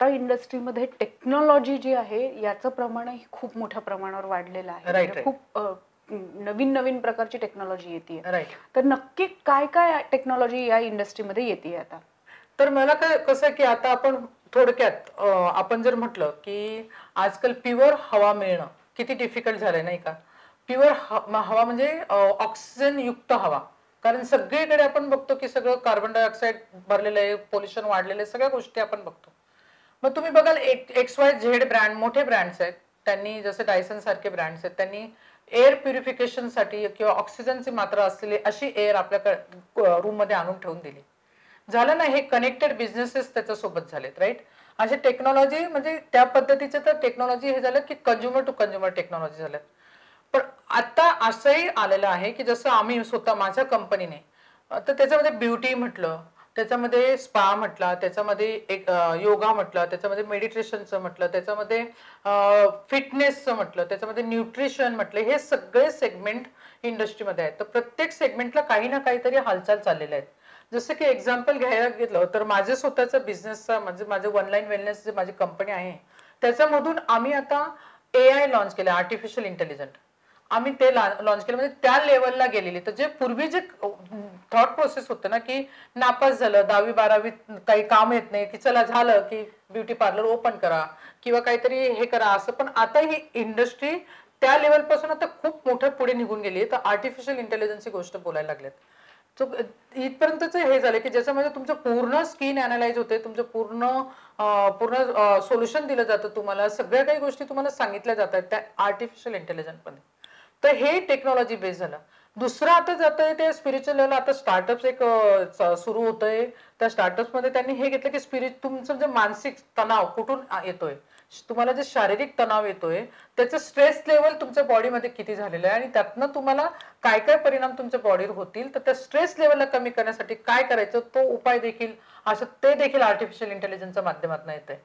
आता इंडस्ट्रीमध्ये टेक्नॉलॉजी जी आहे याचं प्रमाणही खूप मोठ्या प्रमाणावर वाढलेलं आहे. म्हणजे खूप नवीन नवीन प्रकारची टेक्नॉलॉजी येते. तर नक्की काय काय टेक्नॉलॉजी या इंडस्ट्रीमध्ये येते आता? तर मला काय कसं की आता आपण थोडक्यात आपण जर म्हटलं की आजकाल प्युअर हवा मिळणं किती डिफिकल्ट झालंय नाही का? प्युअर हवा म्हणजे ऑक्सिजन युक्त हवा. कारण सगळीकडे आपण बघतो की सगळं कार्बन डायऑक्साईड भरलेलं आहे, पोल्युशन वाढलेलं आहे, सगळ्या गोष्टी आपण बघतो. मग तुम्ही बघाल XYZ ब्रँड मोठे ब्रँड्स आहेत, त्यांनी जसे डायसन सारखे ब्रँड्स आहेत, त्यांनी एअर प्युरिफिकेशनसाठी किंवा ऑक्सिजनची मात्रा असलेली अशी एअर आपल्या रूम मध्ये आणून ठेवून दिली. झालं ना, हे कनेक्टेड बिझनेसेस त्याच्यासोबत झालेत, राईट? अशी टेक्नॉलॉजी म्हणजे त्या पद्धतीचं तर टेक्नॉलॉजी हे झालं की कंझ्युमर टू कंझ्युमर टेक्नॉलॉजी झालं. पण आता असंही आलेलं आहे की जसं आम्ही स्वतः माझ्या कंपनीने तर त्याच्यामध्ये ब्युटी म्हटलं, त्याच्यामध्ये स्पा म्हटलं, त्याच्यामध्ये एक योगा म्हटलं, त्याच्यामध्ये मेडिटेशनचं म्हटलं, त्याच्यामध्ये फिटनेसचं म्हटलं, त्याच्यामध्ये न्यूट्रिशन म्हटलं, हे सगळे सेगमेंट इंडस्ट्रीमध्ये आहेत. तर प्रत्येक सेगमेंटला काही ना काहीतरी हालचाल चाललेल्या आहेत. जसं की एक्झाम्पल घ्यायला घेतलं तर माझे स्वतःचा बिझनेसचा म्हणजे माझे ऑनलाईन वेलनेस जे माझी कंपनी आहे त्याच्यामधून आम्ही आता AI लॉन्च केलं, आर्टिफिशियल इंटेलिजन्स. आम्ही ते लॉन्च केलं म्हणजे त्या लेवलला गेलेली. तर जे पूर्वी जे थॉट प्रोसेस होतं ना की नापास झालं 10वी 12वी काही काम येत नाही की चला झालं की ब्युटी पार्लर ओपन करा किंवा काहीतरी हे करा असं, पण आता ही इंडस्ट्री त्या लेवल पासून आता खूप मोठ्या पुढे निघून गेली. तर आर्टिफिशियल इंटेलिजन्सची गोष्ट बोलायला लागलेत. इथपर्यंतच हे झालं की ज्याच्यामध्ये तुमचं पूर्ण स्किन अनालाइज होते, तुमचं पूर्ण पूर्ण सोल्युशन दिलं जातं तुम्हाला, सगळ्या काही गोष्टी तुम्हाला सांगितल्या जातात त्या आर्टिफिशियल इंटेलिजन्स मध्ये. तर हे टेक्नॉलॉजी बेस झालं. दुसरं आता जातंय ते स्पिरिच्युअल लेवल. आता स्टार्टअप्स एक सुरू होतंय. त्या स्टार्टअप्स मध्ये त्यांनी हे घेतलं की तुमचं जे मानसिक तणाव कुठून येतोय, तुम्हाला जे शारीरिक तणाव येतोय त्याचं स्ट्रेस लेवल तुमच्या बॉडीमध्ये किती झालेलं आहे आणि त्यातनं तुम्हाला काय काय परिणाम तुमच्या बॉडीवर होतील, तर त्या स्ट्रेस लेवलला कमी करण्यासाठी काय करायचं तो उपाय देखील असं ते देखील आर्टिफिशियल इंटेलिजन्सच्या माध्यमातून येतंय.